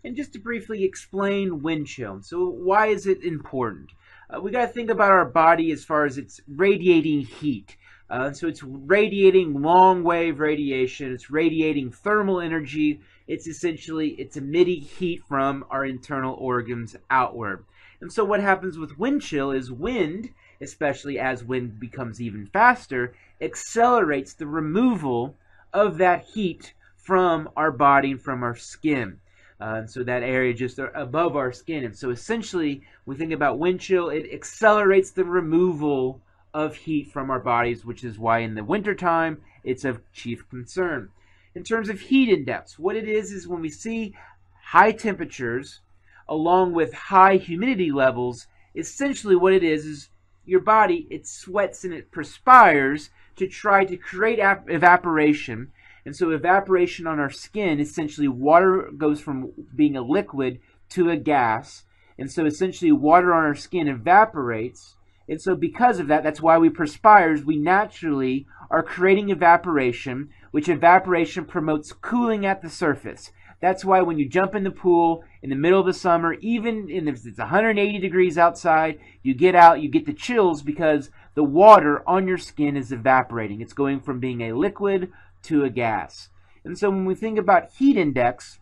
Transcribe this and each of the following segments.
And just to briefly explain wind chill. So why is it important? We got to think about our body as far as it's radiating heat. So it's radiating long wave radiation. It's radiating thermal energy. It's emitting heat from our internal organs outward. And so what happens with wind chill is wind, especially as wind becomes even faster, accelerates the removal of that heat from our body and from our skin. So that area just above our skin. And so essentially, when we think about wind chill, it accelerates the removal of heat from our bodies, which is why in the wintertime, it's of chief concern. In terms of heat index, what it is when we see high temperatures along with high humidity levels, essentially what it is your body, it sweats and it perspires to try to create evaporation. And so evaporation on our skin, essentially water goes from being a liquid to a gas. And so essentially water on our skin evaporates. And so because of that, that's why we perspire. We naturally are creating evaporation, which evaporation promotes cooling at the surface. That's why when you jump in the pool in the middle of the summer, even if it's 180 degrees outside, you get out, you get the chills because the water on your skin is evaporating. It's going from being a liquid to a gas. And so when we think about heat index,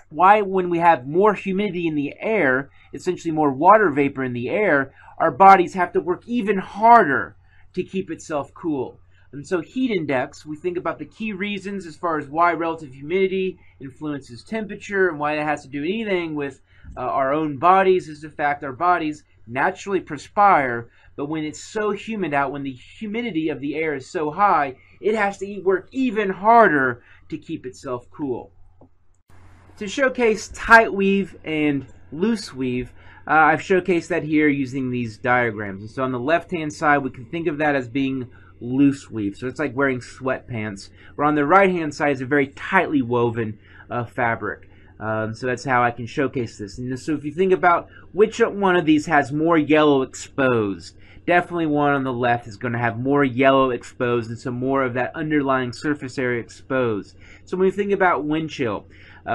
why when we have more humidity in the air, essentially more water vapor in the air, our bodies have to work even harder to keep itself cool. And so heat index, we think about the key reasons as far as why relative humidity influences temperature and why that has to do anything with our own bodies is the fact our bodies naturally perspire, but when it's so humid out, when the humidity of the air is so high, it has to work even harder to keep itself cool. To showcase tight weave and loose weave, I've showcased that here using these diagrams. And so on the left-hand side, we can think of that as being loose weave. So it's like wearing sweatpants. Where on the right-hand side is a very tightly woven fabric. So that's how I can showcase this. And so if you think about which one of these has more yellow exposed, definitely one on the left is going to have more yellow exposed and some more of that underlying surface area exposed. So when we think about wind chill,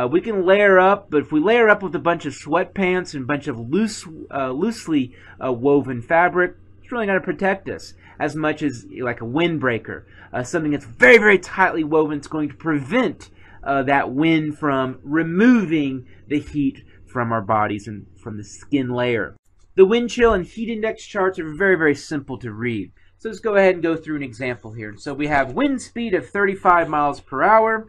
we can layer up, but if we layer up with a bunch of sweatpants and a bunch of loosely woven fabric, it's really going to protect us as much as like a windbreaker. Something that's very, very tightly woven is going to prevent that wind from removing the heat from our bodies and from the skin layer. The wind chill and heat index charts are very, very simple to read. So let's go ahead and go through an example here. So we have wind speed of 35 miles per hour,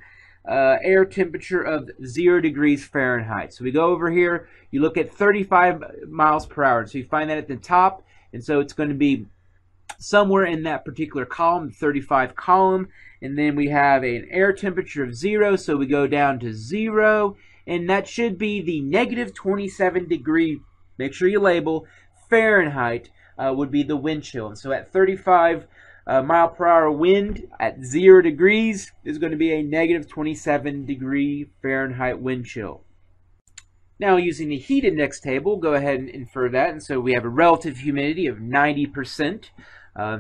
air temperature of 0 degrees Fahrenheit. So we go over here, you look at 35 miles per hour. So you find that at the top, and so it's going to be somewhere in that particular column, the 35 column. And then we have an air temperature of 0, so we go down to 0, and that should be the negative 27 degree, make sure you label, Fahrenheit would be the wind chill. And so at 35 mile per hour wind at 0 degrees is going to be a negative 27 degree Fahrenheit wind chill. Now using the heat index table, go ahead and infer that. And so we have a relative humidity of 90%.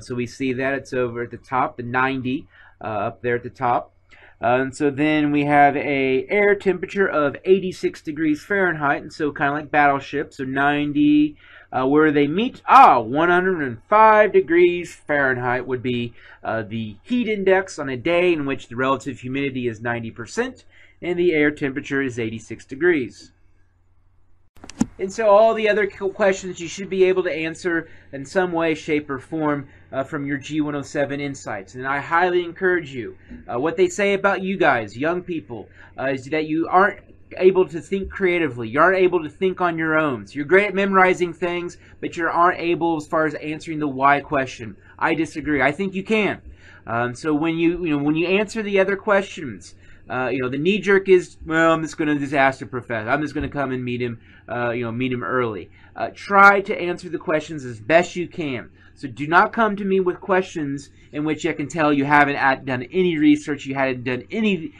So we see that it's over at the top, the 90 up there at the top. And so then we have a air temperature of 86 degrees Fahrenheit, and so kind of like battleship, so 90, where they meet, 105 degrees Fahrenheit would be the heat index on a day in which the relative humidity is 90% and the air temperature is 86 degrees. And so all the other questions you should be able to answer in some way, shape, or form from your G107 insights. And I highly encourage you. What they say about you guys, young people, is that you aren't able to think creatively. You aren't able to think on your own. So you're great at memorizing things, but you aren't able as far as answering the why question. I disagree. I think you can. So when you answer the other questions, the knee jerk is, well, I'm just going to ask the professor. I'm just going to come and meet him, meet him early. Try to answer the questions as best you can. So do not come to me with questions in which I can tell you haven't done any research, you hadn't done any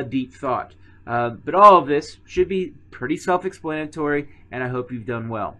deep thought. But all of this should be pretty self-explanatory, and I hope you've done well.